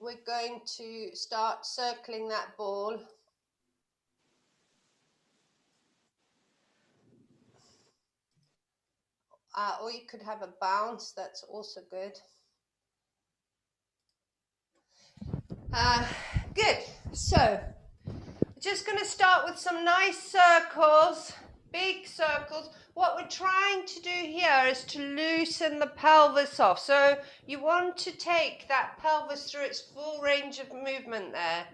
we're going to start circling that ball. Or you could have a bounce, that's also good. Good, so we're just going to start with some nice circles, big circles. What we're trying to do here is to loosen the pelvis off. So you want to take that pelvis through its full range of movement there.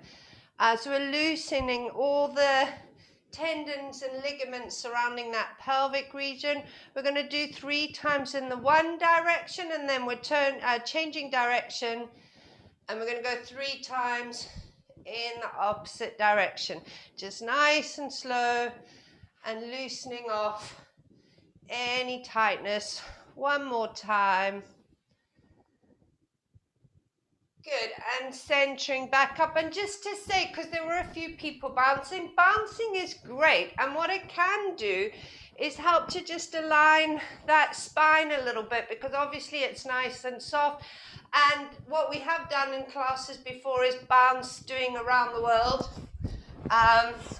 So we're loosening all the tendons and ligaments surrounding that pelvic region. We're going to do 3 times in the one direction, and then we're changing direction, and we're going to go 3 times in the opposite direction. Just nice and slow and loosening off any tightness. One more time. Good, and centering back up. And just to say, because there were a few people bouncing is great, and what it can do is help to just align that spine a little bit, because obviously it's nice and soft. And what we have done in classes before is bounce doing around the world,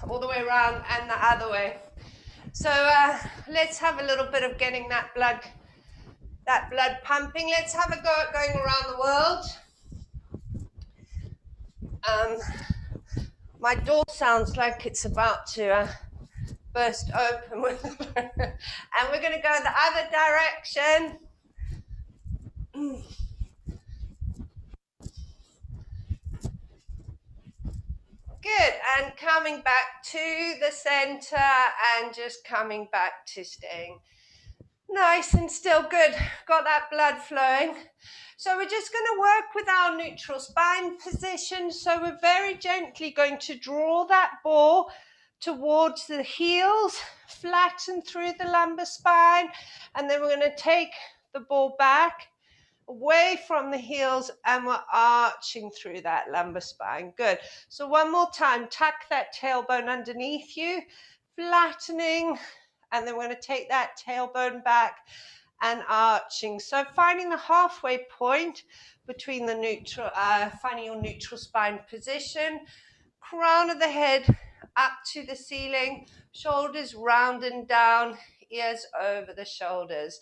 all the way around and the other way. So let's have a little bit of getting that blood pumping. Let's have a go at going around the world. My door sounds like it's about to burst open and we're going to go the other direction. Good, and coming back to the center and just coming back to staying nice and still. Good, got that blood flowing. So we're just going to work with our neutral spine position. So we're very gently going to draw that ball towards the heels, flatten through the lumbar spine, and then we're going to take the ball back away from the heels, and we're arching through that lumbar spine. Good. So one more time, tuck that tailbone underneath you, flattening, and then we're going to take that tailbone back and arching. So finding the halfway point between the neutral, finding your neutral spine position, crown of the head up to the ceiling, shoulders round and down, ears over the shoulders.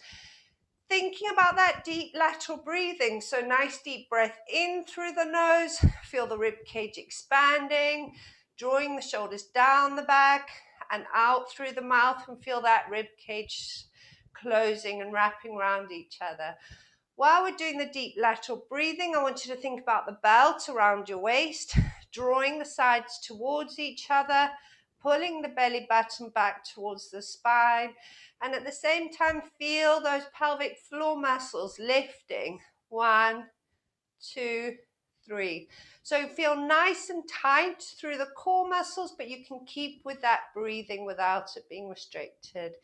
Thinking about that deep lateral breathing. So nice deep breath in through the nose, feel the rib cage expanding, drawing the shoulders down the back and out through the mouth, and feel that rib cage closing and wrapping around each other. While we're doing the deep lateral breathing, I want you to think about the belt around your waist, drawing the sides towards each other, pulling the belly button back towards the spine, and at the same time feel those pelvic floor muscles lifting. 1, 2, 3. So feel nice and tight through the core muscles, but you can keep with that breathing without it being restricted.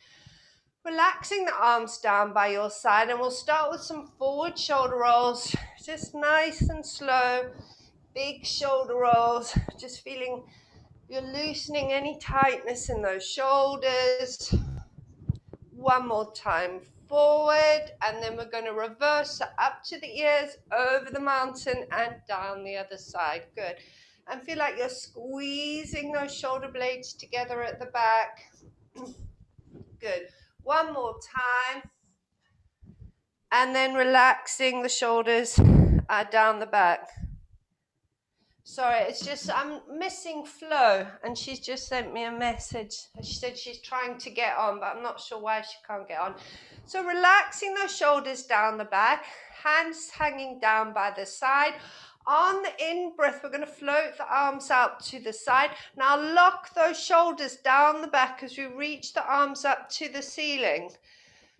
Relaxing the arms down by your side, and we'll start with some forward shoulder rolls, just nice and slow, big shoulder rolls, just feeling you're loosening any tightness in those shoulders. One more time, forward, and then we're going to reverse up to the ears, over the mountain, and down the other side. Good. And feel like you're squeezing those shoulder blades together at the back. Good. One more time. And then relaxing the shoulders down the back. Sorry, it's just I'm missing Flo, and she's just sent me a message. She said she's trying to get on, but I'm not sure why she can't get on. So relaxing those shoulders down the back, hands hanging down by the side. On the in-breath, we're going to float the arms out to the side. Now lock those shoulders down the back as we reach the arms up to the ceiling.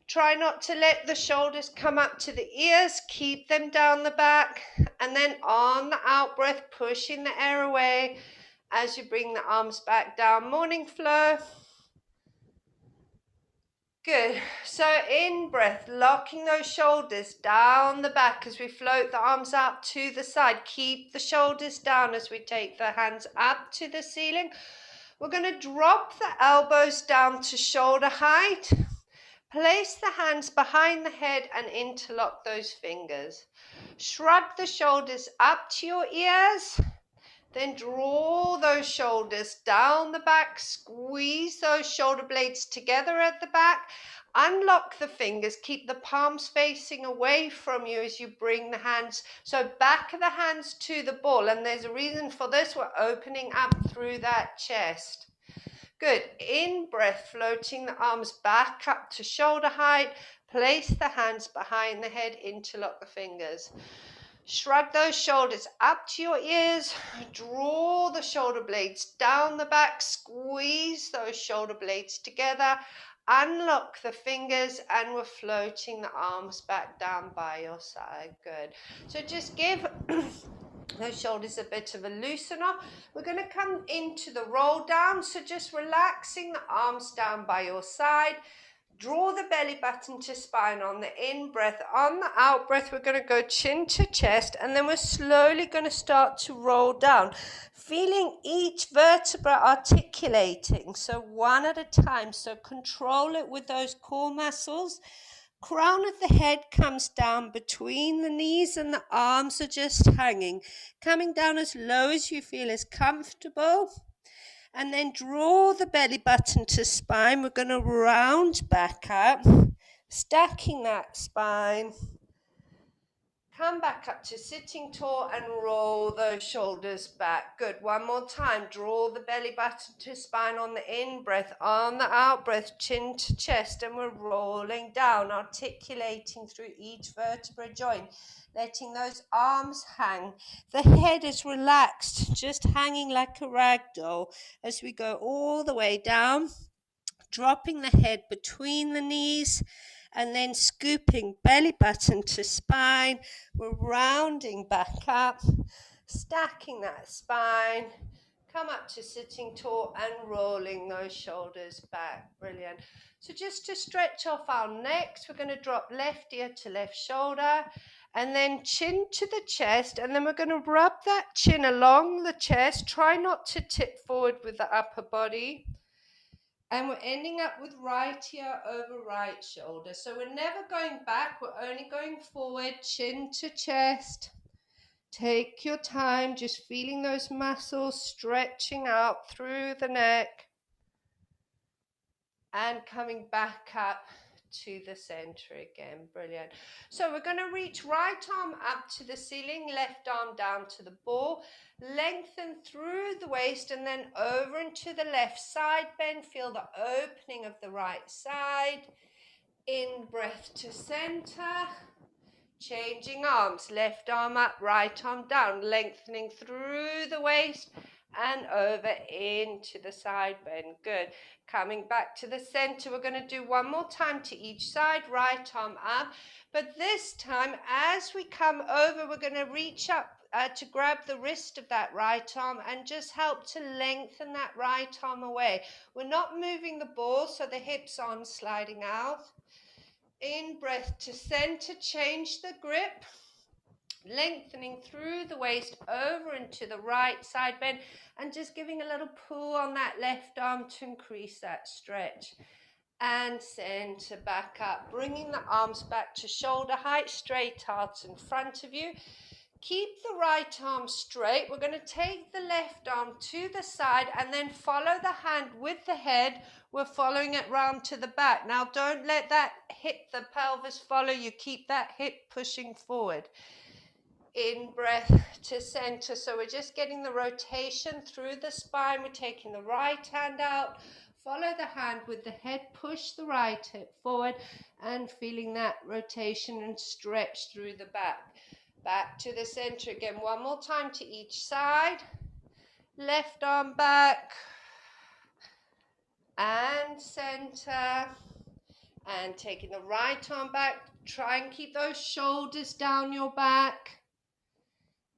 Try not to let the shoulders come up to the ears, keep them down the back, and then on the out breath, pushing the air away as you bring the arms back down. Morning flow. Good. So in breath, locking those shoulders down the back as we float the arms out to the side. Keep the shoulders down as we take the hands up to the ceiling. We're going to drop the elbows down to shoulder height. Place the hands behind the head and interlock those fingers. Shrug the shoulders up to your ears. Then draw those shoulders down the back, squeeze those shoulder blades together at the back, unlock the fingers, keep the palms facing away from you as you bring the hands, so back of the hands to the ball, and there's a reason for this, we're opening up through that chest. Good, in breath, floating the arms back up to shoulder height, place the hands behind the head, interlock the fingers. Shrug those shoulders up to your ears, draw the shoulder blades down the back, squeeze those shoulder blades together, unlock the fingers, and we're floating the arms back down by your side. Good. So just give those shoulders a bit of a loosen off. We're going to come into the roll down, so just relaxing the arms down by your side. Draw the belly button to spine on the in breath. On the out breath, we're going to go chin to chest, and then we're slowly going to start to roll down, feeling each vertebra articulating, so one at a time. So control it with those core muscles. Crown of the head comes down between the knees, and the arms are just hanging, coming down as low as you feel is comfortable. And then draw the belly button to spine. We're going to round back up, stacking that spine. Come back up to sitting tall and roll those shoulders back. Good. One more time. Draw the belly button to spine on the in breath. On the out breath, chin to chest, and we're rolling down, articulating through each vertebra joint, letting those arms hang. The head is relaxed, just hanging like a rag doll as we go all the way down, dropping the head between the knees, and then scooping belly button to spine. We're rounding back up, stacking that spine. Come up to sitting tall and rolling those shoulders back. Brilliant. So just to stretch off our necks, we're going to drop left ear to left shoulder, and then chin to the chest, and then we're going to rub that chin along the chest. Try not to tip forward with the upper body. And we're ending up with right ear over right shoulder. So we're never going back, we're only going forward, chin to chest. Take your time, just feeling those muscles stretching out through the neck. And coming back up to the center again. Brilliant. So we're going to reach right arm up to the ceiling, left arm down to the ball, lengthen through the waist, and then over into the left side bend. Feel the opening of the right side. In breath to center. Changing arms, left arm up, right arm down, lengthening through the waist and over into the side bend. Good. Coming back to the center, we're going to do one more time to each side, right arm up. But this time, as we come over, we're going to reach up to grab the wrist of that right arm and just help to lengthen that right arm away. We're not moving the ball, so the hips aren't sliding out. In breath to center, change the grip, lengthening through the waist over into the right side bend, and just giving a little pull on that left arm to increase that stretch. And center back up, bringing the arms back to shoulder height, straight arms in front of you. Keep the right arm straight. We're going to take the left arm to the side and then follow the hand with the head. We're following it round to the back. Now don't let that hip, the pelvis follow you. Keep that hip pushing forward. In breath to center. So we're just getting the rotation through the spine. We're taking the right hand out. Follow the hand with the head, push the right hip forward, and feeling that rotation and stretch through the back. Back to the center again. One more time to each side. Left arm back. And center. And taking the right arm back. Try and keep those shoulders down your back.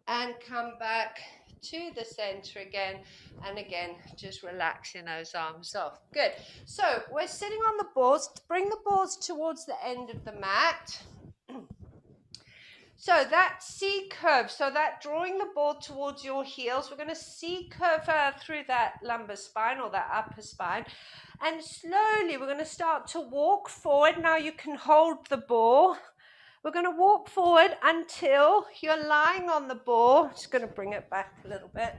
And come back to the center again. And again, just relaxing those arms off. Good. So we're sitting on the balls. Bring the balls towards the end of the mat. So that C curve, so that drawing the ball towards your heels, we're going to C curve through that lumbar spine or that upper spine. And slowly we're going to start to walk forward. Now you can hold the ball. We're going to walk forward until you're lying on the ball. Just going to bring it back a little bit.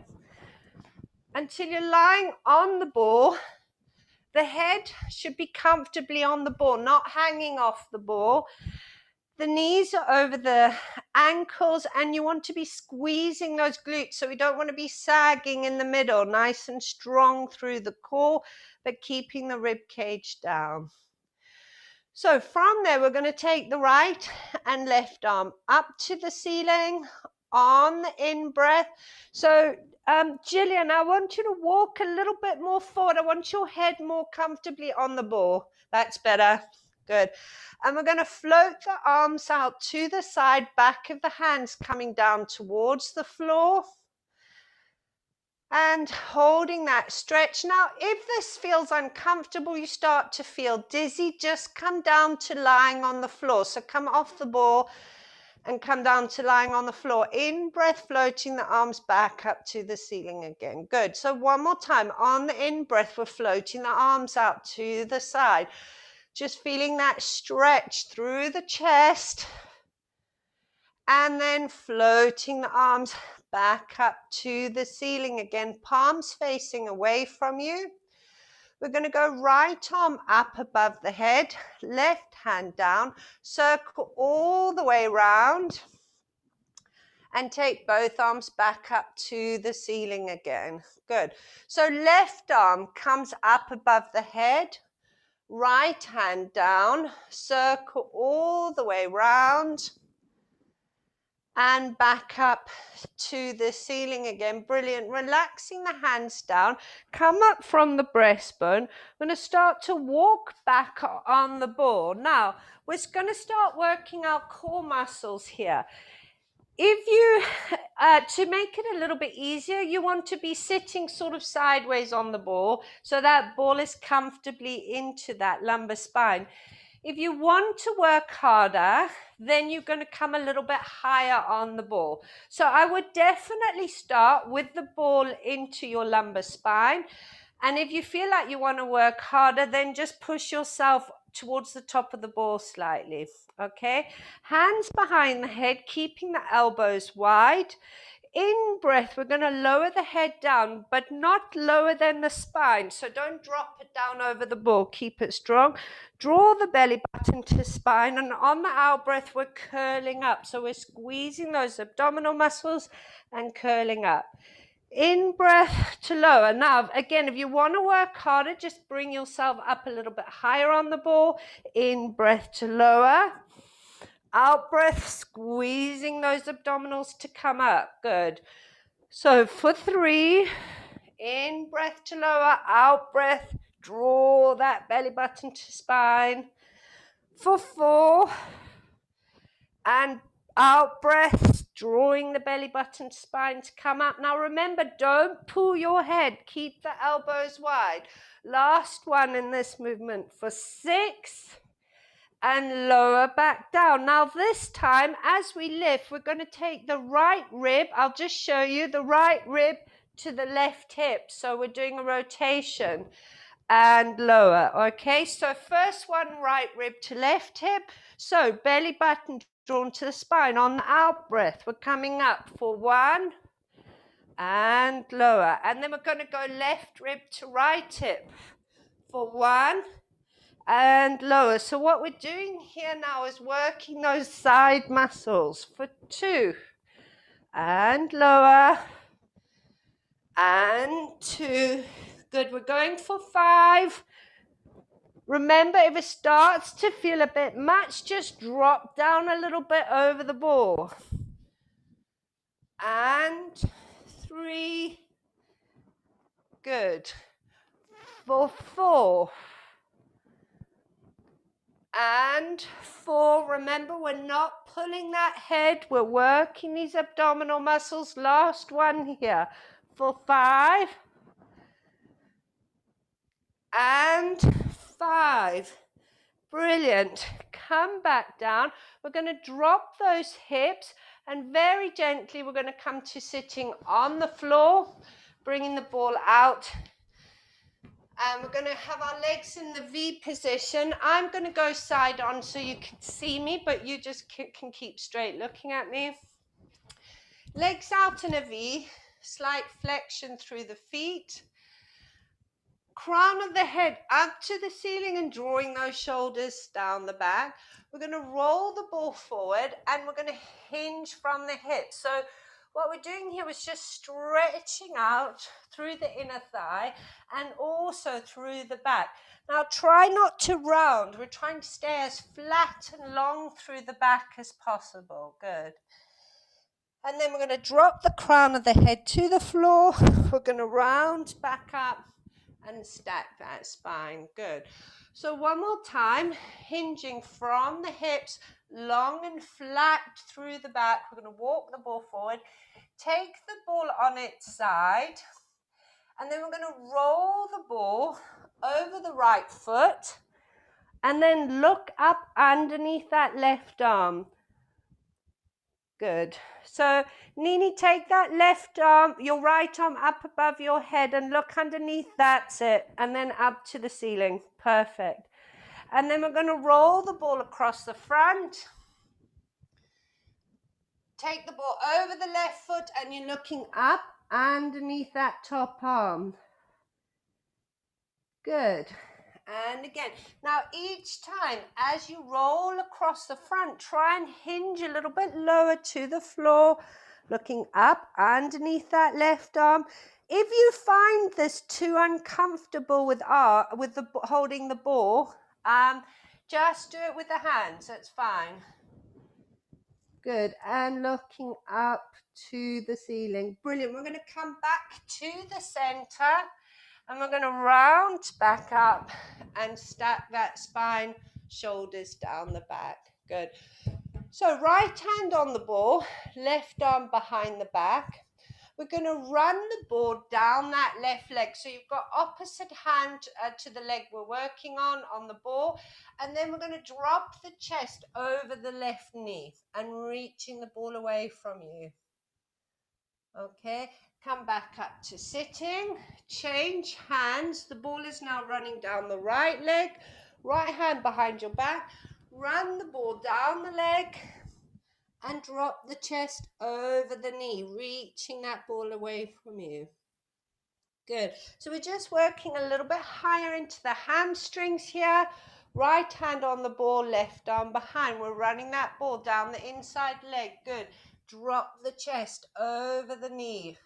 Until you're lying on the ball. The head should be comfortably on the ball, not hanging off the ball. The knees are over the ankles, and you want to be squeezing those glutes. So we don't want to be sagging in the middle, nice and strong through the core, but keeping the rib cage down. So from there, we're going to take the right and left arm up to the ceiling on the in-breath. So Gillian, I want you to walk a little bit more forward. I want your head more comfortably on the ball. That's better. Good. And we're going to float the arms out to the side, back of the hands coming down towards the floor. And holding that stretch. Now, if this feels uncomfortable, you start to feel dizzy, just come down to lying on the floor. So come off the ball and come down to lying on the floor. In breath, floating the arms back up to the ceiling again. Good. So one more time. On the in breath, we're floating the arms out to the side. Just feeling that stretch through the chest. And then floating the arms back up to the ceiling again, palms facing away from you. We're going to go right arm up above the head, left hand down, circle all the way around, and take both arms back up to the ceiling again. Good. So left arm comes up above the head, right hand down, circle all the way around, and back up to the ceiling again. Brilliant. Relaxing the hands down. Come up from the breastbone. We're going to start to walk back on the ball. Now, we're going to start working our core muscles here. If you, to make it a little bit easier, you want to be sitting sort of sideways on the ball so that ball is comfortably into that lumbar spine. If you want to work harder, then you're going to come a little bit higher on the ball. So I would definitely start with the ball into your lumbar spine. And if you feel like you want to work harder, then just push yourself towards the top of the ball slightly. Okay? Hands behind the head, keeping the elbows wide. In breath, we're going to lower the head down, but not lower than the spine. So don't drop it down over the ball. Keep it strong. Draw the belly button to spine. And on the out breath, we're curling up. So we're squeezing those abdominal muscles and curling up. In breath to lower. Now, again, if you want to work harder, just bring yourself up a little bit higher on the ball. In breath to lower. Out breath, squeezing those abdominals to come up. Good. So for 3, in breath to lower, out breath, draw that belly button to spine. For 4, and out breath, drawing the belly button to spine to come up. Now remember, don't pull your head. Keep the elbows wide. Last one in this movement for 6. And lower back down. Now this time, as we lift, we're going to take the right rib. I'll just show you the right rib to the left hip. So we're doing a rotation and lower. Okay, so first one, right rib to left hip. So belly button drawn to the spine. On the out breath, we're coming up for 1 and lower. And then we're going to go left rib to right hip for 1 and lower. So what we're doing here now is working those side muscles for 2 and lower and 2. Good. We're going for 5. Remember, if it starts to feel a bit much, just drop down a little bit over the ball. And 3. Good. For 4. And 4, remember, we're not pulling that head, we're working these abdominal muscles. Last one here for 5 and 5. Brilliant. Come back down. We're going to drop those hips and very gently we're going to come to sitting on the floor, bringing the ball out And we're going to have our legs in the V position. I'm going to go side on so you can see me, but you just can keep straight looking at me. Legs out in a V, slight flexion through the feet. Crown of the head up to the ceiling and drawing those shoulders down the back. We're going to roll the ball forward and we're going to hinge from the hips. So what we're doing here is just stretching out through the inner thigh and also through the back. Now try not to round. We're trying to stay as flat and long through the back as possible. Good. And then we're going to drop the crown of the head to the floor. We're going to round back up and stack that spine. Good. So one more time, hinging from the hips, long and flat through the back. We're going to walk the ball forward, take the ball on its side, and then we're going to roll the ball over the right foot, and then look up underneath that left arm. Good. So Nini, take that left arm, your right arm up above your head and look underneath. That's it. And then up to the ceiling. Perfect. And then we're going to roll the ball across the front. Take the ball over the left foot and you're looking up underneath that top arm. Good. And again, now each time as you roll across the front, try and hinge a little bit lower to the floor, looking up underneath that left arm. If you find this too uncomfortable with holding the ball, just do it with the hands, that's fine. Good, and looking up to the ceiling. Brilliant, we're going to come back to the center. And we're going to round back up and stack that spine, shoulders down the back. Good. So right hand on the ball, left arm behind the back. We're going to run the ball down that left leg. So you've got opposite hand to the leg we're working on the ball. And then we're going to drop the chest over the left knee and reaching the ball away from you. Okay. Come back up to sitting, change hands. The ball is now running down the right leg, right hand behind your back. Run the ball down the leg and drop the chest over the knee, reaching that ball away from you. Good. So we're just working a little bit higher into the hamstrings here. Right hand on the ball, left arm behind. We're running that ball down the inside leg. Good. Drop the chest over the knee.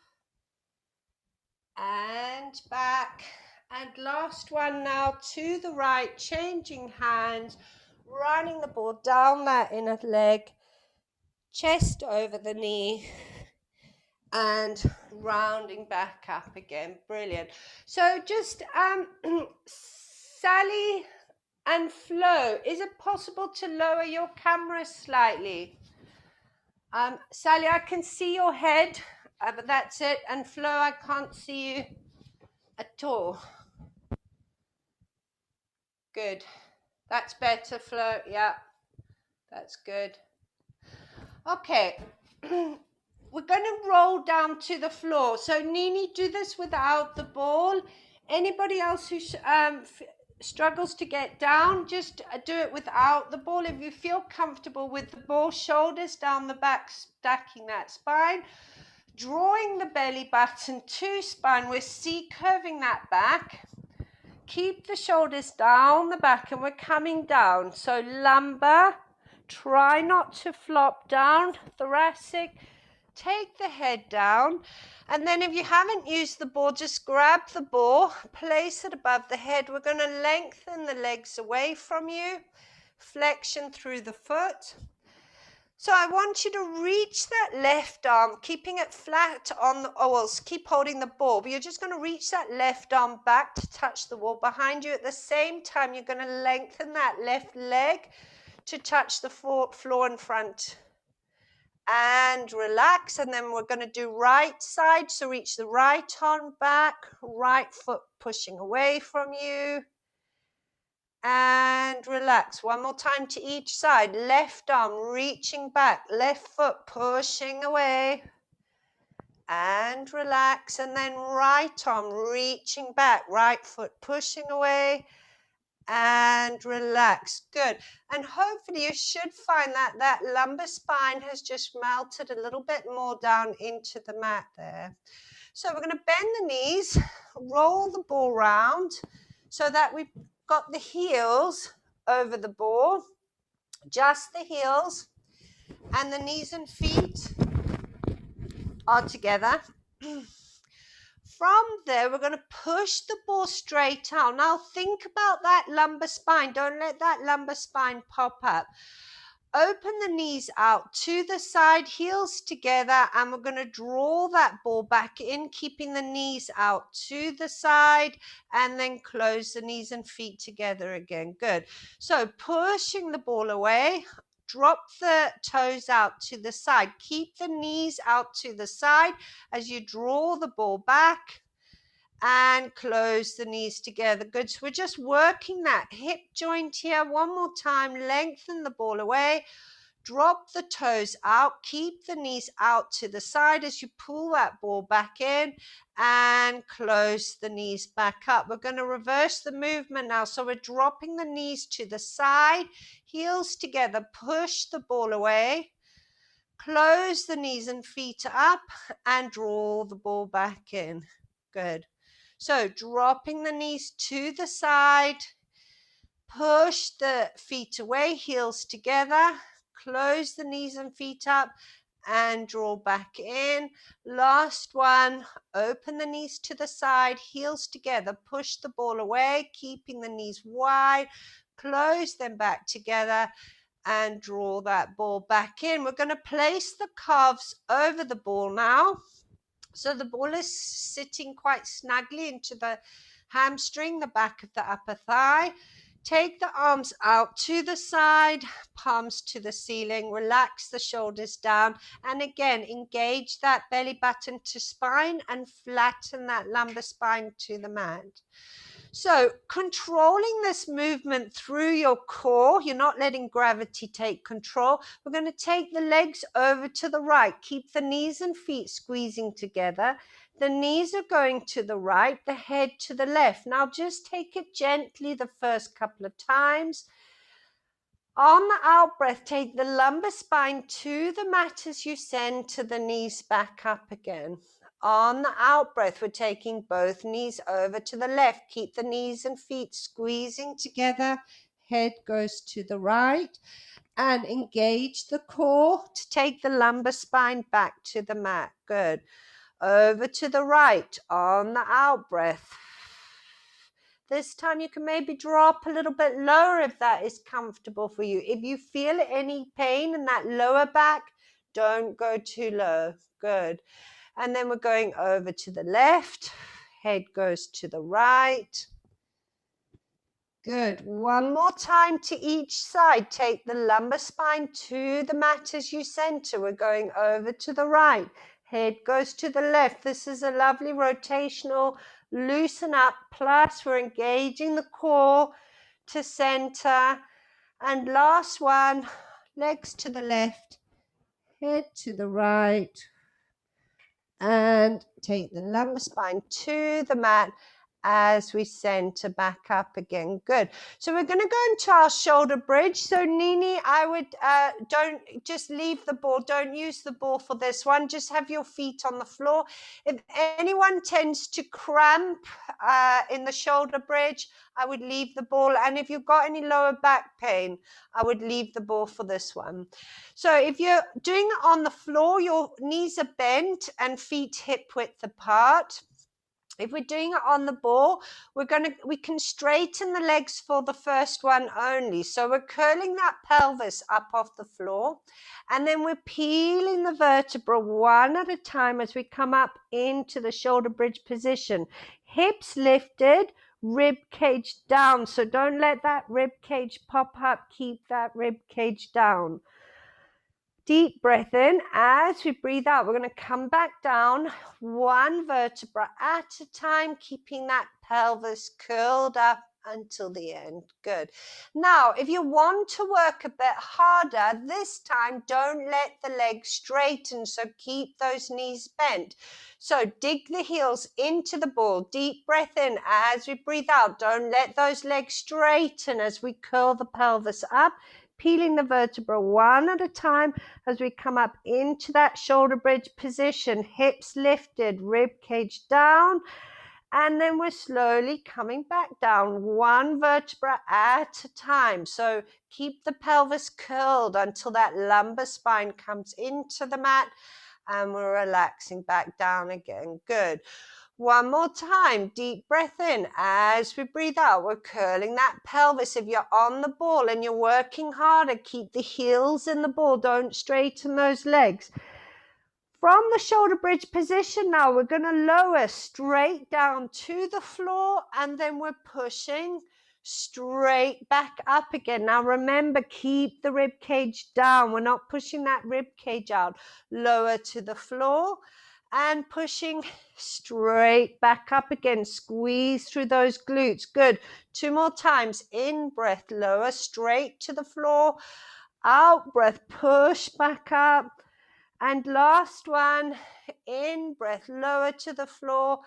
And back, and last one now to the right, changing hands, running the ball down that inner leg, chest over the knee, and rounding back up again. Brilliant. So just Sally and Flo, is it possible to lower your camera slightly? Sally, I can see your head, but that's it. And Flo, I can't see you at all. Good. That's better, Flo. Yeah, that's good. Okay. We're going to roll down to the floor. So Nini, do this without the ball. Anybody else who struggles to get down, just do it without the ball. If you feel comfortable with the ball, shoulders down the back, stacking that spine, drawing the belly button to spine. We're C-curving that back. Keep the shoulders down the back and we're coming down. So lumbar, try not to flop down, thoracic, take the head down. And then if you haven't used the ball, just grab the ball, place it above the head. We're going to lengthen the legs away from you, flexion through the foot. So I want you to reach that left arm, keeping it flat on the, keep holding the ball, but you're just going to reach that left arm back to touch the wall behind you. At the same time, you're going to lengthen that left leg to touch the floor in front. And relax, and then we're going to do right side. So reach the right arm back, right foot pushing away from you. And relax. One more time to each side. Left arm reaching back, left foot pushing away. And and relax, and then right arm reaching back, right foot pushing away and relax. Good. And hopefully you should find that that lumbar spine has just melted a little bit more down into the mat there. So we're going to bend the knees, roll the ball round so that we've got the heels over the ball, just the heels, and the knees and feet are together. From there, we're going to push the ball straight out. Now think about that lumbar spine. Don't let that lumbar spine pop up. Open the knees out to the side, heels together, and we're going to draw that ball back in, keeping the knees out to the side, and then close the knees and feet together again. Good. So pushing the ball away, drop the toes out to the side. Keep the knees out to the side as you draw the ball back and close the knees together. Good. So we're just working that hip joint here. One more time. Lengthen the ball away. Drop the toes out. Keep the knees out to the side as you pull that ball back in and close the knees back up. We're going to reverse the movement now. So we're dropping the knees to the side, heels together. Push the ball away. Close the knees and feet up and draw the ball back in. Good. So dropping the knees to the side, push the feet away, heels together, close the knees and feet up and draw back in. Last one, open the knees to the side, heels together, push the ball away, keeping the knees wide, close them back together and draw that ball back in. We're going to place the calves over the ball now. So the ball is sitting quite snugly into the hamstring, the back of the upper thigh. Take the arms out to the side, palms to the ceiling. Relax the shoulders down. And again, engage that belly button to spine and flatten that lumbar spine to the mat. So controlling this movement through your core, you're not letting gravity take control. We're going to take the legs over to the right. Keep the knees and feet squeezing together. The knees are going to the right, the head to the left. Now just take it gently the first couple of times. On the out breath, take the lumbar spine to the mat as you center the knees back up again. On the out breath, we're taking both knees over to the left. Keep the knees and feet squeezing together. Head goes to the right. And engage the core to take the lumbar spine back to the mat. Good. Over to the right on the out breath. This time you can maybe drop a little bit lower if that is comfortable for you. If you feel any pain in that lower back, don't go too low. Good. And then we're going over to the left. Head goes to the right. Good. One more time to each side. Take the lumbar spine to the mat as you center. We're going over to the right. Head goes to the left. This is a lovely rotational loosen up. Plus we're engaging the core to center. And last one, legs to the left, head to the right. And take the lumbar spine to the mat as we center back up again. Good. So we're going to go into our shoulder bridge. So Nini, I would don't just leave the ball. Don't use the ball for this one. Just have your feet on the floor. If anyone tends to cramp in the shoulder bridge, I would leave the ball. And if you've got any lower back pain, I would leave the ball for this one. So if you're doing it on the floor, your knees are bent and feet hip width apart. If we're doing it on the ball, we can straighten the legs for the first one only. So we're curling that pelvis up off the floor, and then we're peeling the vertebra one at a time as we come up into the shoulder bridge position. Hips lifted, rib cage down. So don't let that rib cage pop up. Keep that rib cage down. Deep breath in. As we breathe out, we're going to come back down one vertebra at a time, keeping that pelvis curled up until the end. Good. Now, if you want to work a bit harder, this time don't let the legs straighten, so keep those knees bent. So dig the heels into the ball. Deep breath in as we breathe out. Don't let those legs straighten as we curl the pelvis up, peeling the vertebra one at a time as we come up into that shoulder bridge position. Hips lifted, rib cage down. And then we're slowly coming back down, one vertebra at a time. So keep the pelvis curled until that lumbar spine comes into the mat, and we're relaxing back down again. Good. One more time, deep breath in. As we breathe out, we're curling that pelvis. If you're on the ball and you're working harder, keep the heels in the ball. Don't straighten those legs. From the shoulder bridge position now, we're going to lower straight down to the floor, and then we're pushing straight back up again. Now remember, keep the rib cage down. We're not pushing that rib cage out. Lower to the floor and pushing straight back up again. Squeeze through those glutes. Good. 2 more times. In breath, lower straight to the floor. Out breath, push back up. And last one, in breath, lower to the floor,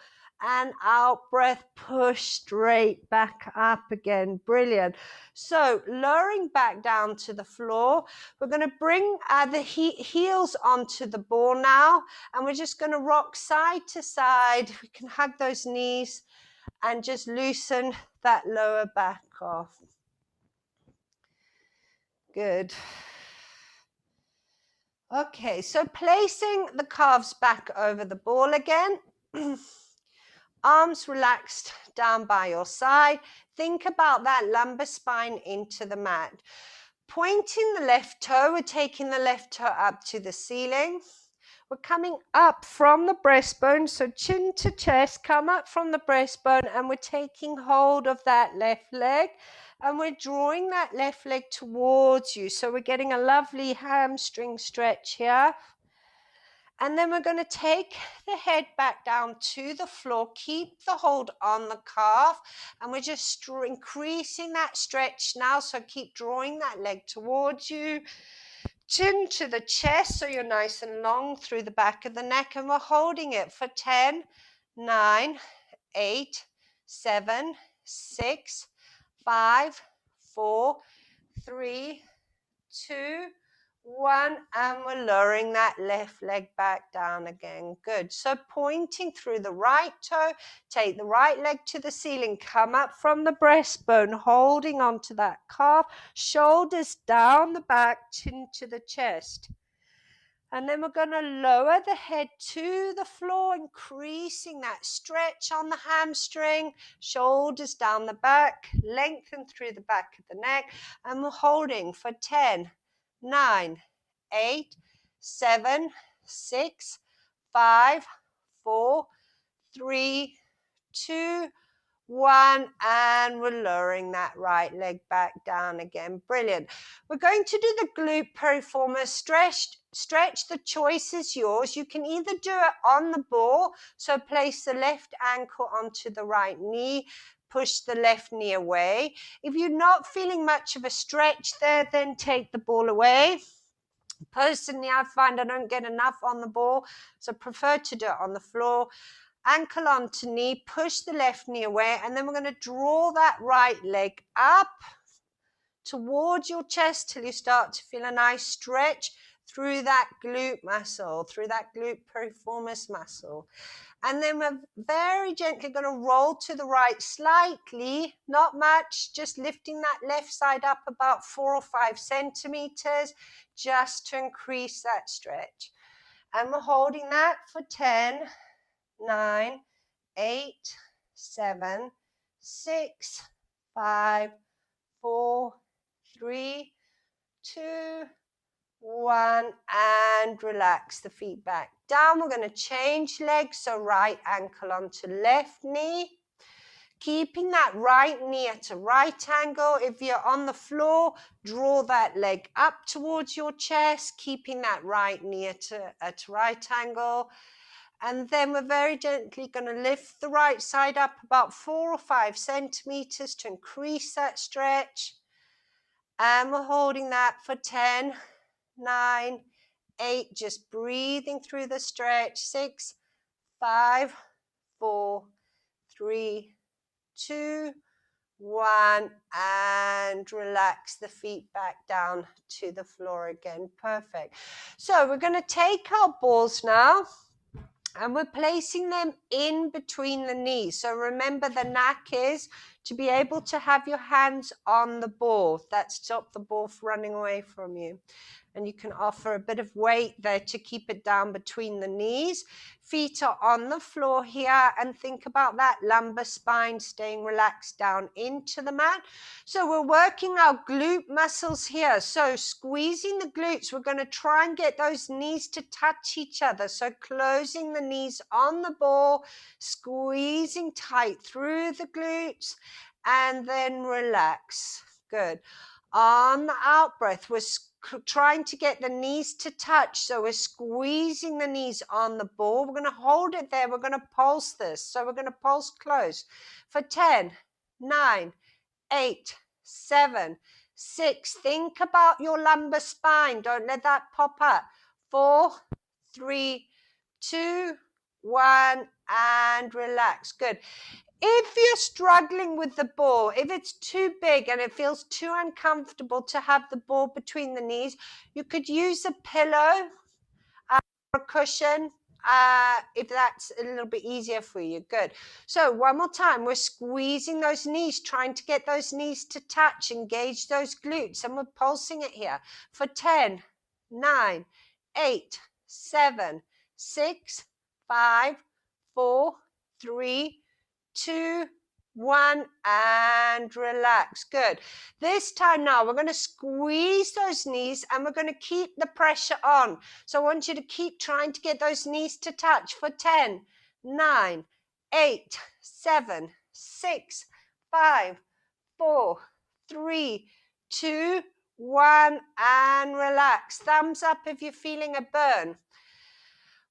and out breath, push straight back up again. Brilliant. So lowering back down to the floor, we're going to bring the heels onto the ball now, and we're just going to rock side to side. We can hug those knees and just loosen that lower back off. Good. Okay, so placing the calves back over the ball again. Arms relaxed down by your side. Think about that lumbar spine into the mat. Pointing the left toe, we're taking the left toe up to the ceiling. We're coming up from the breastbone, so chin to chest, come up from the breastbone, and we're taking hold of that left leg, and we're drawing that left leg towards you. So we're getting a lovely hamstring stretch here. And then we're going to take the head back down to the floor, keep the hold on the calf, and we're just increasing that stretch now. So keep drawing that leg towards you. Chin to the chest, so you're nice and long through the back of the neck, and we're holding it for 10, 9, 8, 7, 6, 5, 4, 3, 2, 1, and we're lowering that left leg back down again. Good. So pointing through the right toe, take the right leg to the ceiling, come up from the breastbone, holding onto that calf, shoulders down the back, chin to the chest. And then we're going to lower the head to the floor, increasing that stretch on the hamstring, shoulders down the back, lengthen through the back of the neck, and we're holding for 10, 9, 8, 7, 6, 5, 4, 3, 2, 1, and we're lowering that right leg back down again. Brilliant. We're going to do the glute piriformis stretch. The choice is yours. You can either do it on the ball, so place the left ankle onto the right knee, push the left knee away. If you're not feeling much of a stretch there, then take the ball away. Personally, I find I don't get enough on the ball, so I prefer to do it on the floor. Ankle onto knee, push the left knee away, and then we're going to draw that right leg up towards your chest till you start to feel a nice stretch through that glute muscle, through that glute piriformis muscle. And then we're very gently going to roll to the right slightly, not much, just lifting that left side up about 4 or 5 centimeters, just to increase that stretch. And we're holding that for 10, 9, 8, 7, 6, 5, 4, 3, 2, 1, and relax the feet back down. We're going to change legs, so right ankle onto left knee, keeping that right knee at a right angle. If you're on the floor, draw that leg up towards your chest, keeping that right knee at a right angle. And then we're very gently going to lift the right side up about 4 or 5 centimeters to increase that stretch. And we're holding that for 10, 9, 8, just breathing through the stretch. 6, 5, 4, 3, 2, 1, and relax the feet back down to the floor again. Perfect. So we're going to take our balls now, and we're placing them in between the knees. So remember, the knack is to be able to have your hands on the ball. That stops the ball from running away from you. And you can offer a bit of weight there to keep it down between the knees. Feet are on the floor here, and think about that lumbar spine staying relaxed down into the mat. So we're working our glute muscles here. So squeezing the glutes, we're going to try and get those knees to touch each other. So closing the knees on the ball, squeezing tight through the glutes, and then relax. Good. On the out breath, we're trying to get the knees to touch. So we're squeezing the knees on the ball. We're going to hold it there. We're going to pulse this. So we're going to pulse close for 10, 9, 8, 7, 6. Think about your lumbar spine. Don't let that pop up. 4, 3, 2, 1, and relax. Good. If you're struggling with the ball, if it's too big and it feels too uncomfortable to have the ball between the knees, you could use a pillow or a cushion if that's a little bit easier for you. Good. So one more time, we're squeezing those knees, trying to get those knees to touch, engage those glutes, and we're pulsing it here for 10, 9, 8, 7, 6, 5, 4, 3, 2, 1, and relax. Good. This time now, we're going to squeeze those knees, and we're going to keep the pressure on. So I want you to keep trying to get those knees to touch for 10, 9, 8, 7, 6, 5, 4, 3, 2, 1, and relax. Thumbs up if you're feeling a burn.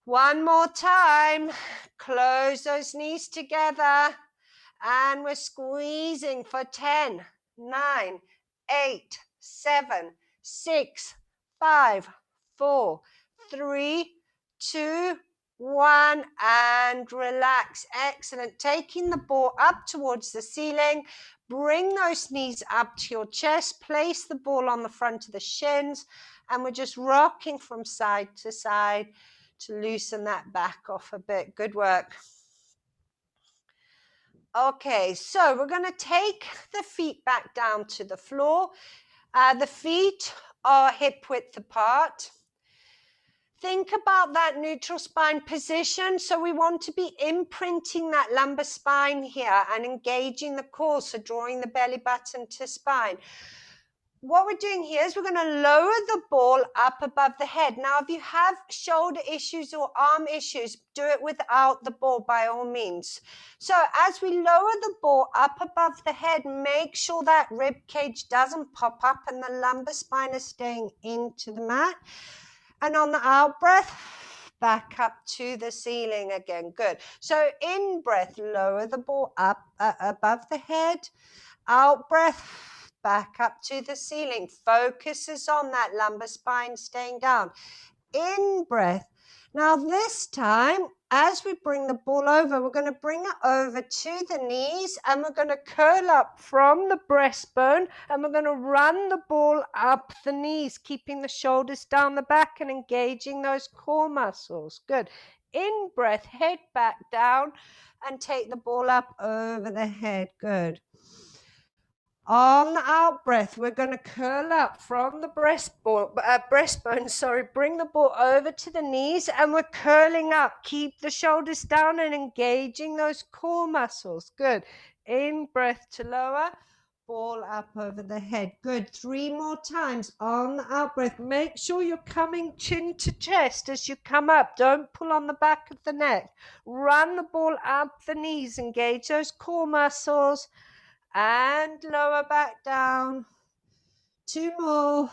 One more time. Close those knees together. And we're squeezing for 10, 9, 8, 7, 6, 5, 4, 3, 2, 1, and relax. Excellent. Taking the ball up towards the ceiling. Bring those knees up to your chest. Place the ball on the front of the shins. And we're just rocking from side to side to loosen that back off a bit. Good work. Okay, so we're going to take the feet back down to the floor. The feet are hip width apart. Think about that neutral spine position. So we want to be imprinting that lumbar spine here and engaging the core, so drawing the belly button to spine. What we're doing here is we're going to lower the ball up above the head. Now, if you have shoulder issues or arm issues, do it without the ball by all means. So as we lower the ball up above the head, make sure that rib cage doesn't pop up and the lumbar spine is staying into the mat. And on the out breath, back up to the ceiling again. Good. So in breath, lower the ball up above the head. Out breath, back up to the ceiling. Focus is on that lumbar spine staying down. In breath. Now this time, as we bring the ball over, we're going to bring it over to the knees, and we're going to curl up from the breastbone, and we're going to run the ball up the knees, keeping the shoulders down the back and engaging those core muscles. Good. In breath, head back down and take the ball up over the head. Good. On the out breath, we're going to curl up from the breastbone, bring the ball over to the knees, and we're curling up. Keep the shoulders down and engaging those core muscles. Good. In breath to lower, ball up over the head. Good. 3 more times on the out breath. Make sure you're coming chin to chest as you come up. Don't pull on the back of the neck. Run the ball up the knees. Engage those core muscles. And lower back down. 2 more.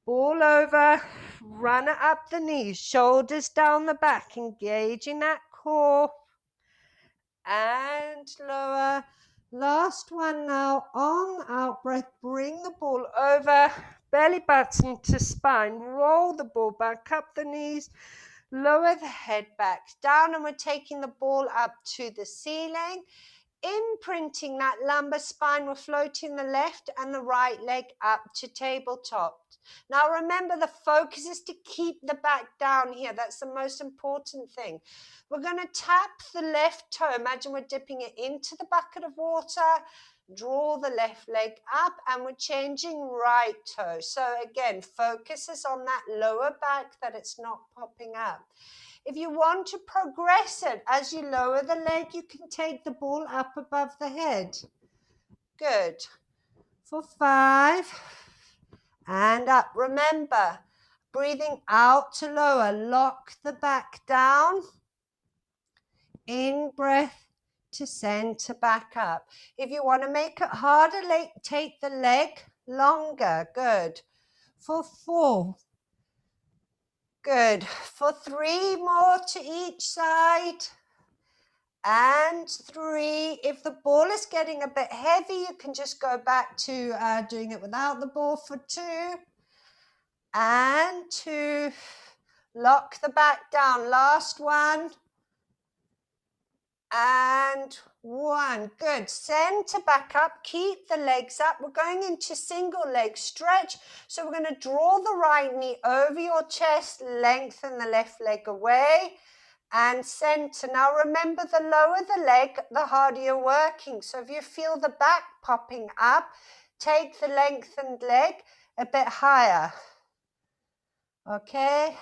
ball over, run it up the knees, shoulders down the back, engaging that core, and lower. Last one now, on out breath, bring the ball over, belly button to spine, roll the ball back up the knees, lower the head back down, and we're taking the ball up to the ceiling. Imprinting that lumbar spine, we're floating the left and the right leg up to tabletop. Now remember, the focus is to keep the back down here. That's the most important thing. We're going to tap the left toe. Imagine we're dipping it into the bucket of water. Draw the left leg up, and we're changing right toe. So again, focus is on that lower back, that it's not popping up. If you want to progress it, as you lower the leg, you can take the ball up above the head. Good. For 5. And up. Remember, breathing out to lower. Lock the back down. In breath to center back up. If you want to make it harder, take the leg longer. Good. For 4. Good. For 3 more to each side. And 3. If the ball is getting a bit heavy, you can just go back to doing it without the ball. For 2. And 2. Lock the back down. Last one. And 1. Good. Center back up. Keep the legs up. We're going into single leg stretch. So we're going to draw the right knee over your chest, lengthen the left leg away, and center. Now remember, the lower the leg, the harder you're working. So if you feel the back popping up, take the lengthened leg a bit higher. Okay,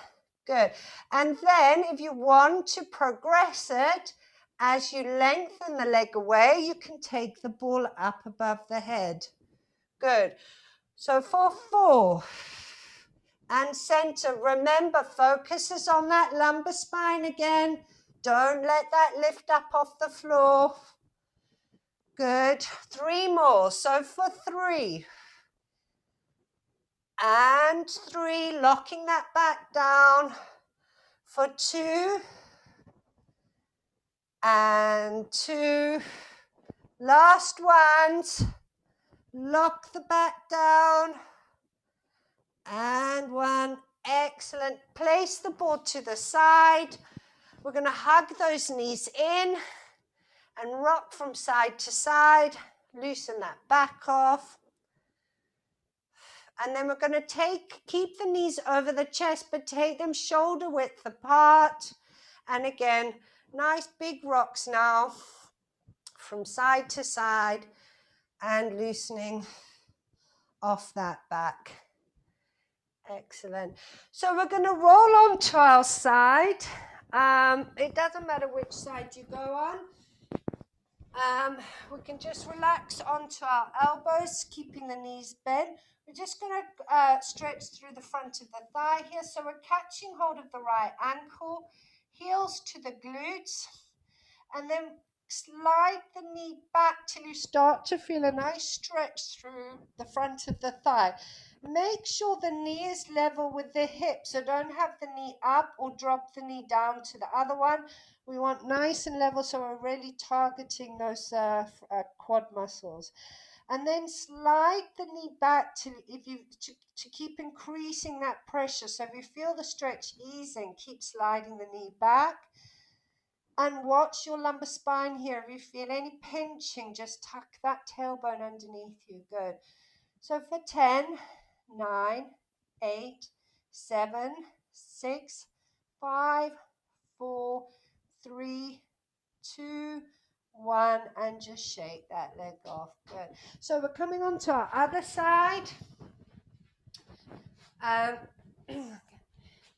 good. And then if you want to progress it, as you lengthen the leg away, you can take the ball up above the head. Good. So for 4. And center. Remember, focus is on that lumbar spine again. Don't let that lift up off the floor. Good. 3 more. So for 3. And 3. Locking that back down. For 2. And 2. Last ones. Lock the back down. And 1. Excellent. Place the ball to the side. We're going to hug those knees in and rock from side to side. Loosen that back off. And then we're going to keep the knees over the chest, but take them shoulder width apart. And again, nice big rocks now from side to side and loosening off that back. Excellent. So we're going to roll on to our side. It doesn't matter which side you go on. We can just relax onto our elbows, keeping the knees bent. We're just going to stretch through the front of the thigh here. So we're catching hold of the right ankle, heels to the glutes, and then slide the knee back till you start to feel a nice stretch through the front of the thigh. Make sure the knee is level with the hip, so don't have the knee up or drop the knee down to the other one. We want nice and level, so we're really targeting those quad muscles. And then slide the knee back to keep increasing that pressure. So if you feel the stretch easing, keep sliding the knee back. And watch your lumbar spine here. If you feel any pinching, just tuck that tailbone underneath you. Good. So for 10, 9, 8, 7, 6, 5, 4, 3, 2, 1, and just shake that leg off. Good. So we're coming on to our other side.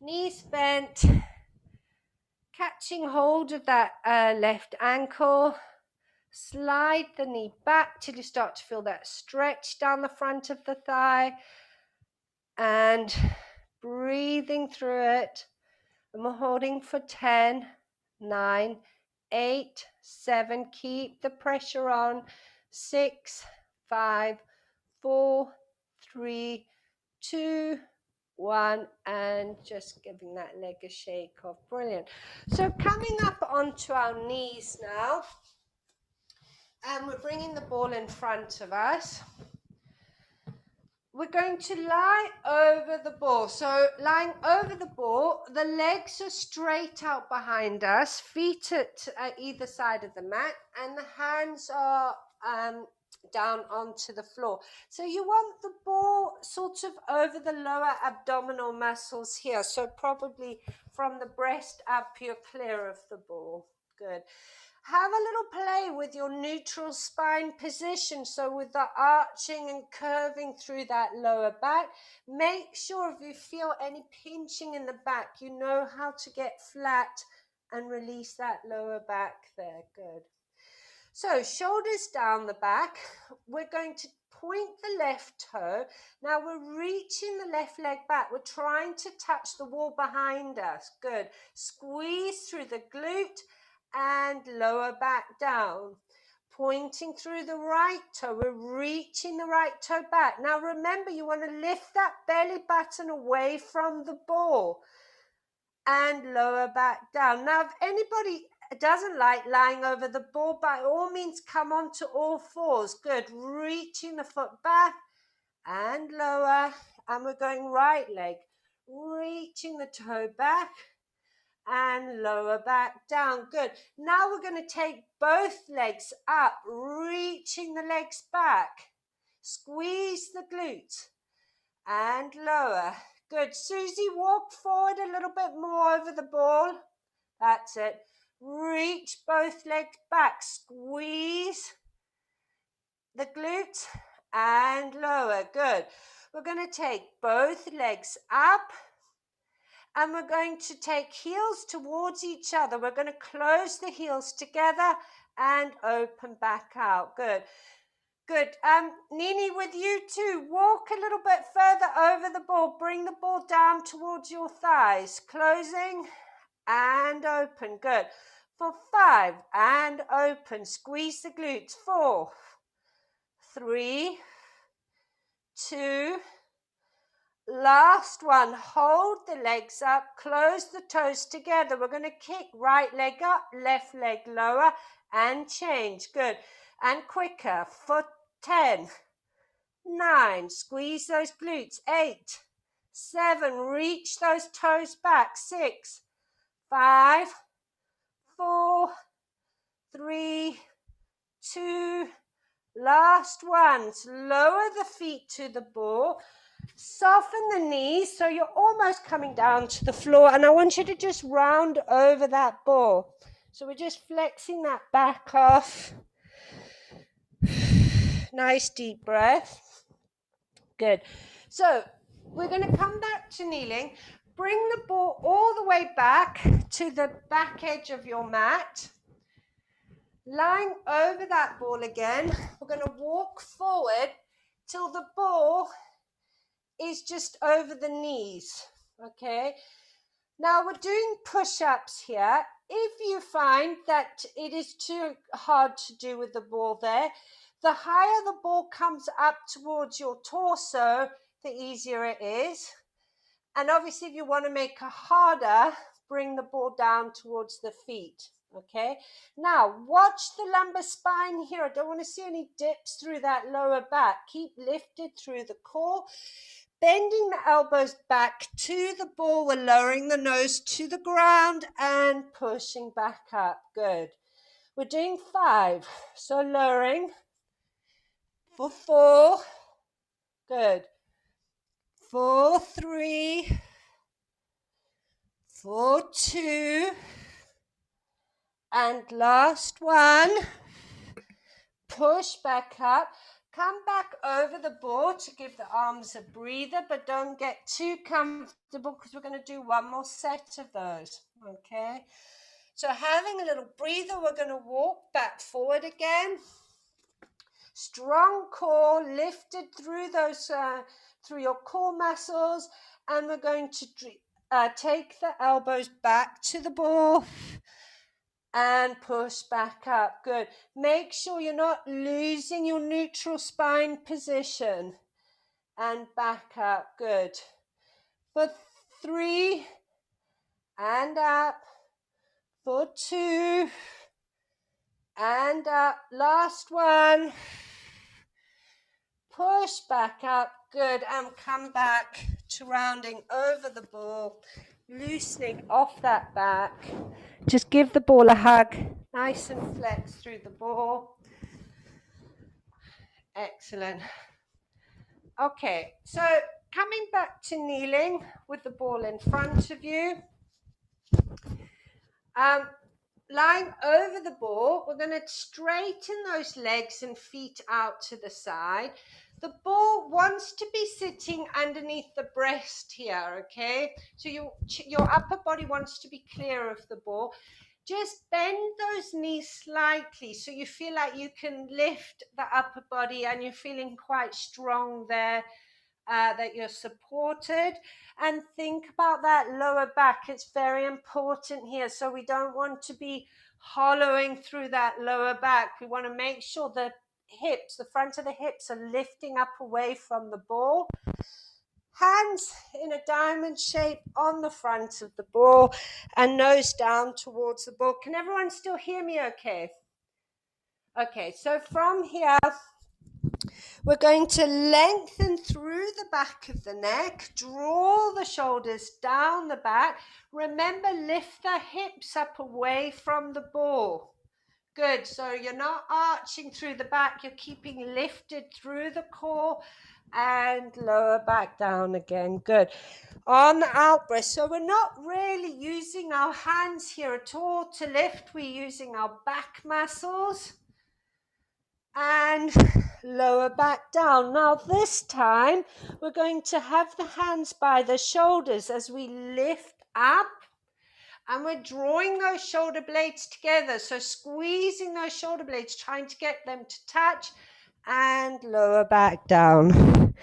Knees bent. Catching hold of that left ankle, slide the knee back till you start to feel that stretch down the front of the thigh, and breathing through it. And we're holding for 10, 9, 8, 7, keep the pressure on, 6, 5, 4, 3, 2, 1, and just giving that leg a shake off. Brilliant. So coming up onto our knees now, and we're bringing the ball in front of us. We're going to lie over the ball. So lying over the ball, the legs are straight out behind us, feet at either side of the mat, and the hands are down onto the floor. So you want the ball sort of over the lower abdominal muscles here. So probably from the breast up, you're clear of the ball. Good. Have a little play with your neutral spine position. So with the arching and curving through that lower back, make sure if you feel any pinching in the back, you know how to get flat and release that lower back there. Good. So shoulders down the back. We're going to point the left toe. Now we're reaching the left leg back. We're trying to touch the wall behind us. Good. Squeeze through the glute and lower back down. Pointing through the right toe. We're reaching the right toe back. Now remember, you want to lift that belly button away from the ball and lower back down. Now if anybody doesn't like lying over the ball, by all means come onto all fours. Good. Reaching the foot back and lower. And we're going right leg. Reaching the toe back and lower back down. Good. Now we're going to take both legs up, reaching the legs back. Squeeze the glute and lower. Good. Susie, walk forward a little bit more over the ball. That's it. Reach both legs back. Squeeze the glute and lower. Good. We're going to take both legs up. And we're going to take heels towards each other. We're going to close the heels together and open back out. Good. Good. Nini, with you too. Walk a little bit further over the ball. Bring the ball down towards your thighs. Closing and open. Good. For 5 and open. Squeeze the glutes. 4, 3, 2, last one. Hold the legs up, close the toes together. We're going to kick right leg up, left leg lower, and change. Good. And quicker for 10, 9, squeeze those glutes. 8, 7, reach those toes back. 6, 5, 4, 3, 2, last ones. Lower the feet to the ball. Soften the knees so you're almost coming down to the floor, and I want you to just round over that ball. So we're just flexing that back off. Nice deep breath. Good. So we're going to come back to kneeling. Bring the ball all the way back to the back edge of your mat. Lying over that ball again, we're going to walk forward till the ball is just over the knees. Okay, now we're doing push-ups here. If you find that it is too hard to do with the ball there, the higher the ball comes up towards your torso, the easier it is. And obviously if you want to make it harder, bring the ball down towards the feet. Okay, now watch the lumbar spine here. I don't want to see any dips through that lower back. Keep lifted through the core. Bending the elbows back to the ball. We're lowering the nose to the ground and pushing back up. Good. We're doing 5. So lowering for 4. Good. For 3. For 2. And last one. Push back up. Come back over the ball to give the arms a breather, but don't get too comfortable because we're going to do one more set of those. Okay, so having a little breather, we're going to walk back forward again. Strong core lifted through those through your core muscles, and we're going to take the elbows back to the ball and push back up. Good. Make sure you're not losing your neutral spine position. And back up. Good. for 3, and up, for 2, and up, last one, push back up, good, and come back to rounding over the ball, loosening off that back. Just give the ball a hug, nice and flex through the ball. Excellent. Okay, so coming back to kneeling with the ball in front of you. Lying over the ball, we're going to straighten those legs and feet out to the side. The ball wants to be sitting underneath the breast here, okay? So your upper body wants to be clear of the ball. Just bend those knees slightly so you feel like you can lift the upper body and you're feeling quite strong there. That you're supported, and think about that lower back. It's very important here, so we don't want to be hollowing through that lower back. We want to make sure the hips, the front of the hips, are lifting up away from the ball. Hands in a diamond shape on the front of the ball and nose down towards the ball. Can everyone still hear me okay? Okay, so from here, we're going to lengthen through the back of the neck, draw the shoulders down the back. Remember, lift the hips up away from the ball. Good, so you're not arching through the back, you're keeping lifted through the core and lower back down again. Good. On the out breath, so we're not really using our hands here at all to lift, we're using our back muscles. And lower back down. Now this time we're going to have the hands by the shoulders as we lift up, and we're drawing those shoulder blades together, so squeezing those shoulder blades, trying to get them to touch, and lower back down.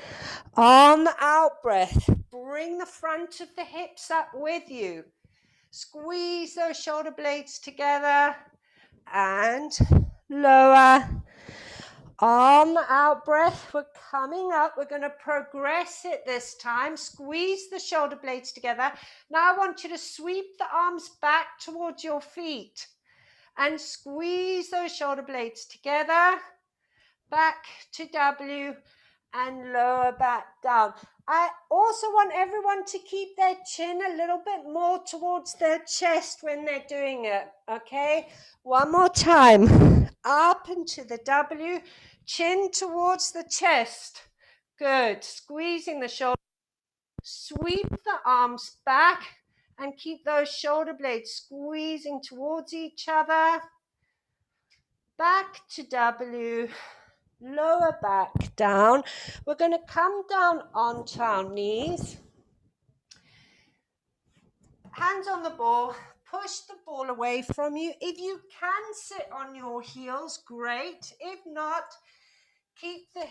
On the out breath, bring the front of the hips up with you, squeeze those shoulder blades together and lower. On the out breath, we're coming up. We're going to progress it this time. Squeeze the shoulder blades together. Now I want you to sweep the arms back towards your feet and squeeze those shoulder blades together. Back to W and lower back down. I also want everyone to keep their chin a little bit more towards their chest when they're doing it, okay? One more time. Up into the W, chin towards the chest. Good. Squeezing the shoulder. Sweep the arms back and keep those shoulder blades squeezing towards each other. Back to W. Lower back down. We're going to come down onto our knees. Hands on the ball. Push the ball away from you. If you can sit on your heels, great. If not, keep the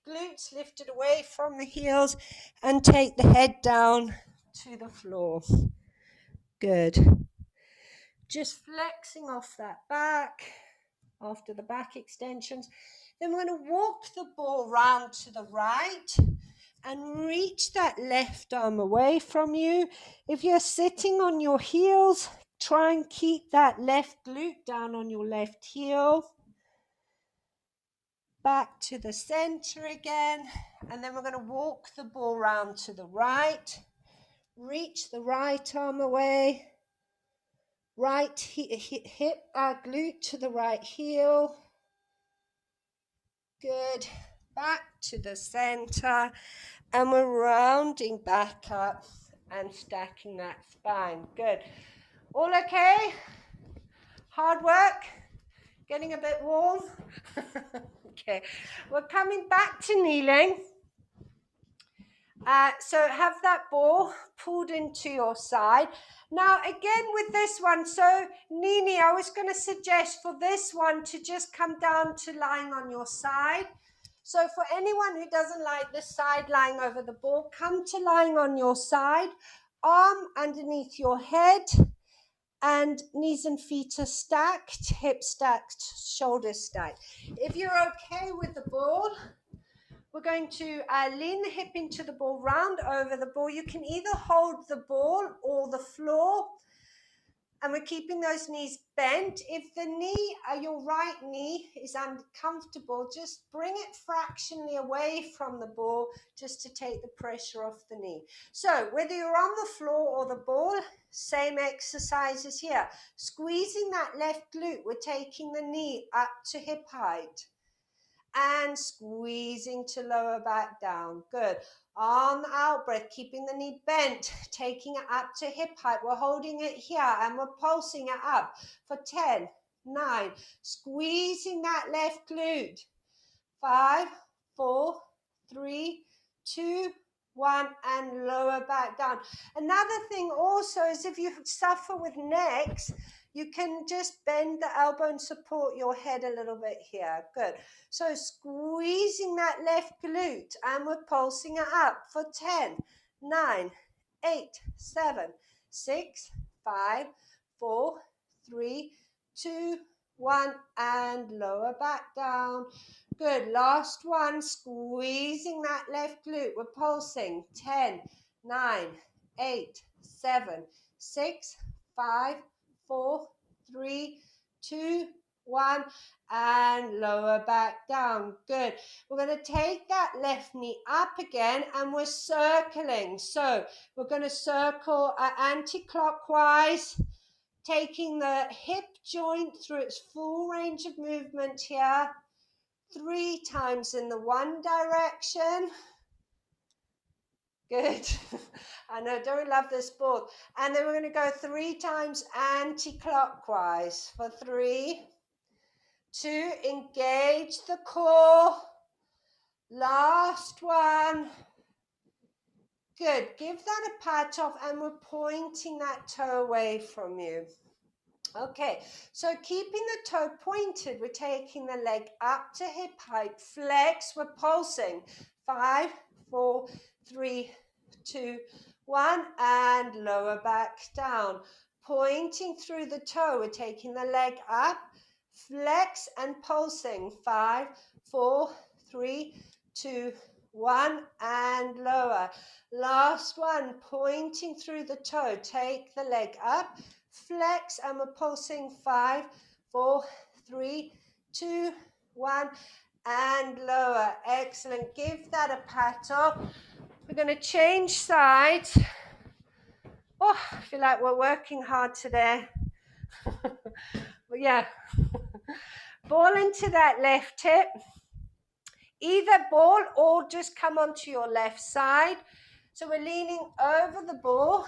glutes lifted away from the heels and take the head down to the floor. Good. Just flexing off that back after the back extensions. Then we're going to walk the ball round to the right and reach that left arm away from you. If you're sitting on your heels, try and keep that left glute down on your left heel. Back to the center again. And then we're going to walk the ball round to the right. Reach the right arm away. Right hip, glute to the right heel. Good. Back to the center, and we're rounding back up and stacking that spine. Good. All okay? Hard work? Getting a bit warm? Okay. We're coming back to kneeling. So have that ball pulled into your side. Now again with this one, so Nini, I was going to suggest for this one to just come down to lying on your side. So for anyone who doesn't like the side lying over the ball, come to lying on your side, arm underneath your head, and knees and feet are stacked, hips stacked, shoulders stacked. If you're okay with the ball, We're going to lean the hip into the ball, round over the ball. You can either hold the ball or the floor, and we're keeping those knees bent. If the knee, your right knee is uncomfortable, just bring it fractionally away from the ball just to take the pressure off the knee. So whether you're on the floor or the ball, same exercises here. Squeezing that left glute, we're taking the knee up to hip height and squeezing to lower back down. Good. On the out breath, keeping the knee bent, taking it up to hip height. We're holding it here and we're pulsing it up for 10, 9, squeezing that left glute. 5, 4, 3, 2, 1, and lower back down. Another thing also is if you suffer with necks, you can just bend the elbow and support your head a little bit here. Good. So squeezing that left glute, and we're pulsing it up for 10, 9, 8, 7, 6, 5, 4, 3, 2, 1, and lower back down. Good. Last one, squeezing that left glute. We're pulsing. 10, 9, 8, 7, 6, 5, 4, 3, 2, 1, and lower back down. Good. We're going to take that left knee up again, and we're circling. So we're going to circle anti-clockwise, taking the hip joint through its full range of movement here. 3 times in the one direction. Good. I know, don't love this ball. And then we're going to go 3 times anti-clockwise for 3, 2, engage the core. Last one. Good. Give that a pat off, and we're pointing that toe away from you. Okay, so keeping the toe pointed, we're taking the leg up to hip height, flex, we're pulsing. 5, 4, 3, 2, 1, and lower back down. Pointing through the toe, we're taking the leg up, flex and pulsing. 5, 4, 3, 2, 1, and lower. Last one, pointing through the toe, take the leg up, flex, and we're pulsing. 5, 4, 3, 2, 1, and lower. Excellent. Give that a pat off. We're going to change sides. Oh, I feel like we're working hard today. But yeah. Ball into that left hip. Either ball or just come onto your left side. So we're leaning over the ball.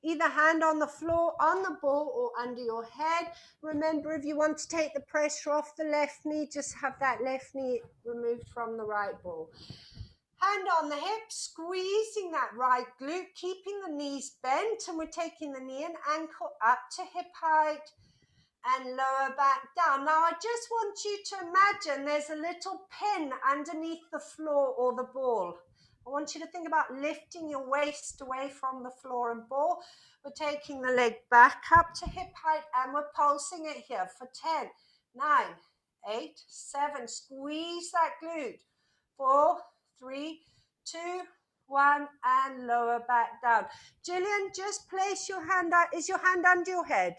Either hand on the floor, on the ball, or under your head. Remember, if you want to take the pressure off the left knee, just have that left knee removed from the right ball. Hand on the hip, squeezing that right glute, keeping the knees bent, and we're taking the knee and ankle up to hip height and lower back down. Now, I just want you to imagine there's a little pin underneath the floor or the ball. I want you to think about lifting your waist away from the floor and ball. We're taking the leg back up to hip height, and we're pulsing it here for 10, 9, 8, 7. Squeeze that glute. 4, 3, 2, 1, and lower back down. Jillian, just place your hand out. Is your hand under your head?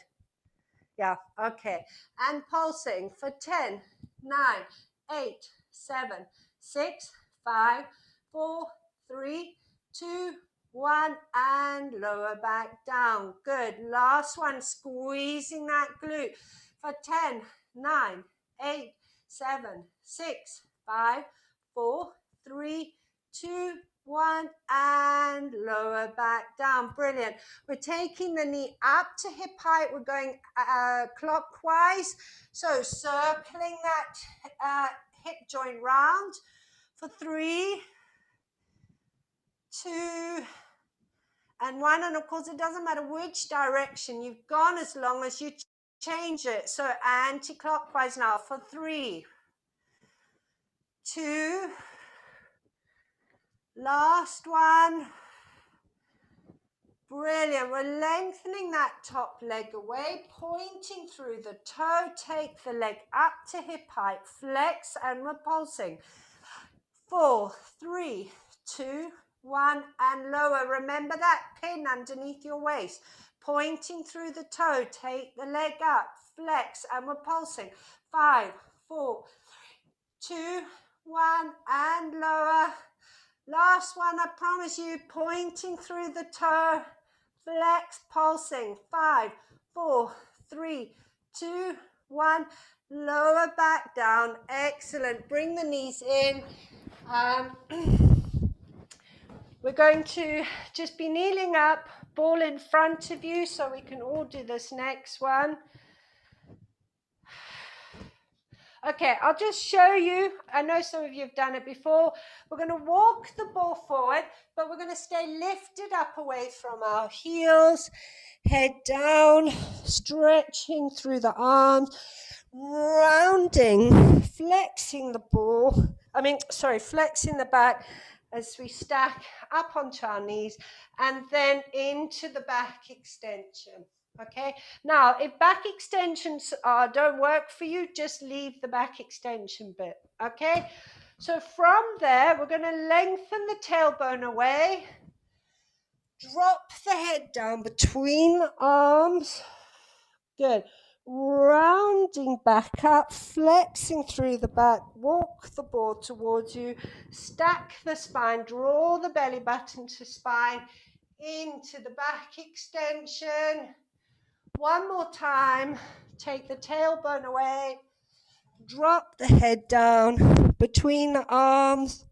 Yeah, okay. And pulsing for 10, 9, 8, 7, 6, 5, 4, 3, 2, 1, and lower back down. Good. Last one, squeezing that glute for 10, 9, 8, 7, 6, 5, 4, 3, 2, 1, and lower back down. Brilliant. We're taking the knee up to hip height. We're going clockwise. So circling that hip joint round for 3, 2, and 1. And of course, it doesn't matter which direction you've gone as long as you change it. So anti-clockwise now for 3, 2, last one. Brilliant. We're lengthening that top leg away, pointing through the toe. Take the leg up to hip height, flex, and we're pulsing. 4, 3, 2, 1, and lower. Remember that pin underneath your waist, pointing through the toe. Take the leg up, flex, and we're pulsing. 5, 4, 2, 1, and lower. Last one, I promise you, pointing through the toe, flex, pulsing. 5, 4, 3, 2, 1, lower back down. Excellent. Bring the knees in. We're going to just be kneeling up, ball in front of you, so we can all do this next one. Okay, I'll just show you. I know some of you have done it before. We're going to walk the ball forward, but we're going to stay lifted up away from our heels, head down, stretching through the arms, rounding, flexing the ball. Flexing the back as we stack up onto our knees and then into the back extension. Okay, now if back extensions don't work for you, just leave the back extension bit. Okay, so from there, we're going to lengthen the tailbone away, drop the head down between the arms. Good. Rounding back up, flexing through the back, walk the ball towards you, stack the spine, draw the belly button to spine, into the back extension. One more time, take the tailbone away, drop the head down between the arms,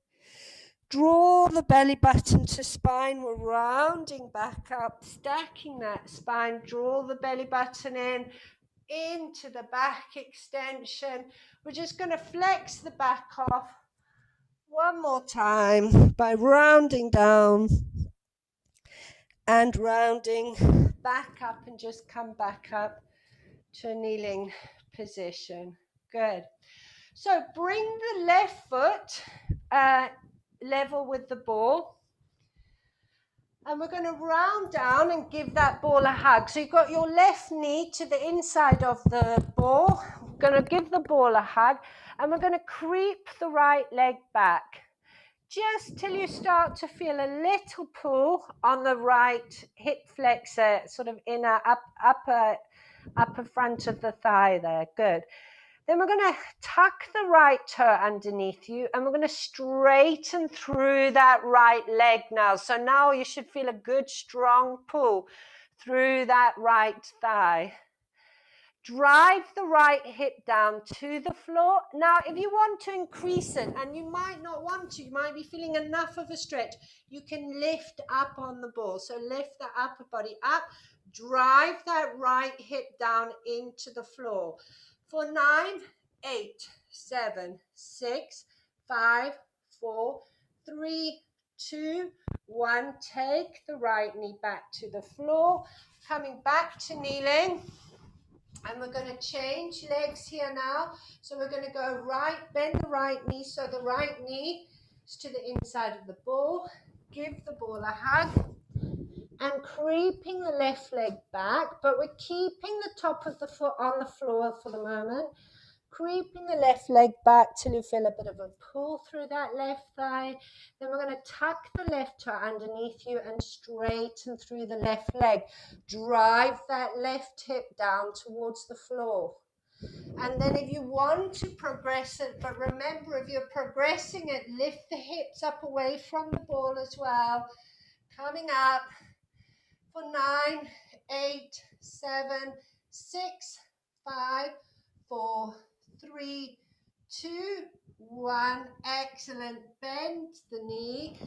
draw the belly button to spine. We're rounding back up, stacking that spine, draw the belly button in, into the back extension. We're just going to flex the back off one more time by rounding down and rounding back up, and just come back up to a kneeling position. Good. So bring the left foot level with the ball. And we're going to round down and give that ball a hug. So you've got your left knee to the inside of the ball. We're going to give the ball a hug. And we're going to creep the right leg back, just till you start to feel a little pull on the right hip flexor, sort of inner upper front of the thigh there. Good. Then we're going to tuck the right toe underneath you, and we're going to straighten through that right leg now. So now you should feel a good strong pull through that right thigh. Drive the right hip down to the floor. Now, if you want to increase it, and you might not want to, you might be feeling enough of a stretch, you can lift up on the ball. So lift the upper body up, drive that right hip down into the floor. For 9, 8, 7, 6, 5, 4, 3, 2, 1. Take the right knee back to the floor, coming back to kneeling. And we're going to change legs here now. So we're going to go right, bend the right knee. So the right knee is to the inside of the ball. Give the ball a hug. And creeping the left leg back, but we're keeping the top of the foot on the floor for the moment. Creeping the left leg back till you feel a bit of a pull through that left thigh. Then we're going to tuck the left toe underneath you and straighten through the left leg. Drive that left hip down towards the floor. And then if you want to progress it, but remember, if you're progressing it, lift the hips up away from the ball as well. Coming up. For 9, 8, 7, 6, 5, 4, 3, 2, 1. Excellent. Bend the knee.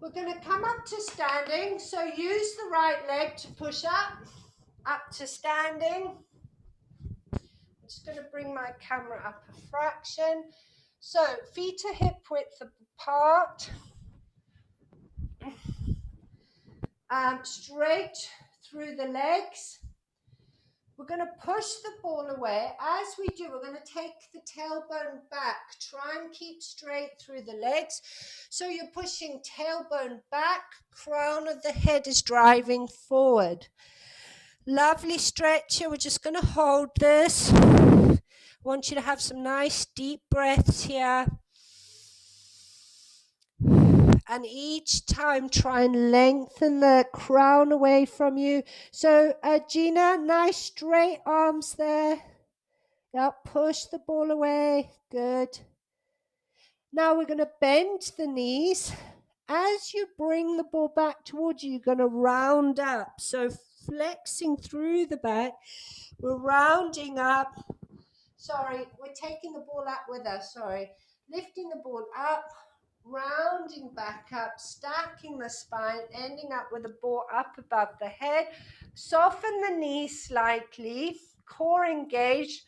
We're going to come up to standing. So use the right leg to push up to standing. I'm just going to bring my camera up a fraction. So feet are hip width apart. Straight through the legs. We're going to push the ball away. As we do, we're going to take the tailbone back. Try and keep straight through the legs. So you're pushing tailbone back, crown of the head is driving forward. Lovely stretch here. We're just going to hold this. I want you to have some nice deep breaths here. And each time try and lengthen the crown away from you. So Gina, nice straight arms there. Yep, push the ball away. Good. Now we're going to bend the knees. As you bring the ball back towards you, you're going to round up. So flexing through the back, we're rounding up. Sorry, we're taking the ball up with us. Sorry. Lifting the ball up, rounding back up, stacking the spine, ending up with the ball up above the head. Soften the knees slightly, core engaged,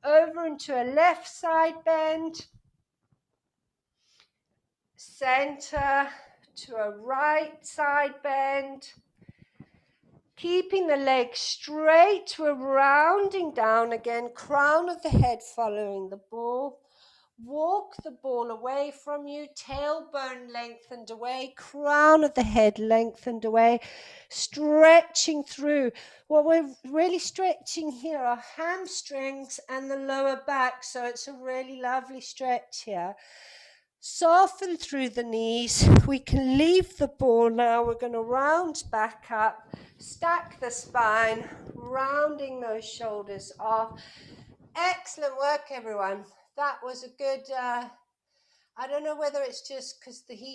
over into a left side bend. Center to a right side bend. Keeping the legs straight, we're rounding down again, crown of the head following the ball. Walk the ball away from you, tailbone lengthened away, crown of the head lengthened away, stretching through. What we're really stretching here are hamstrings and the lower back, so it's a really lovely stretch here. Soften through the knees. We can leave the ball now. We're going to round back up, stack the spine, rounding those shoulders off. Excellent work, everyone. That was a good, I don't know whether it's just because the heat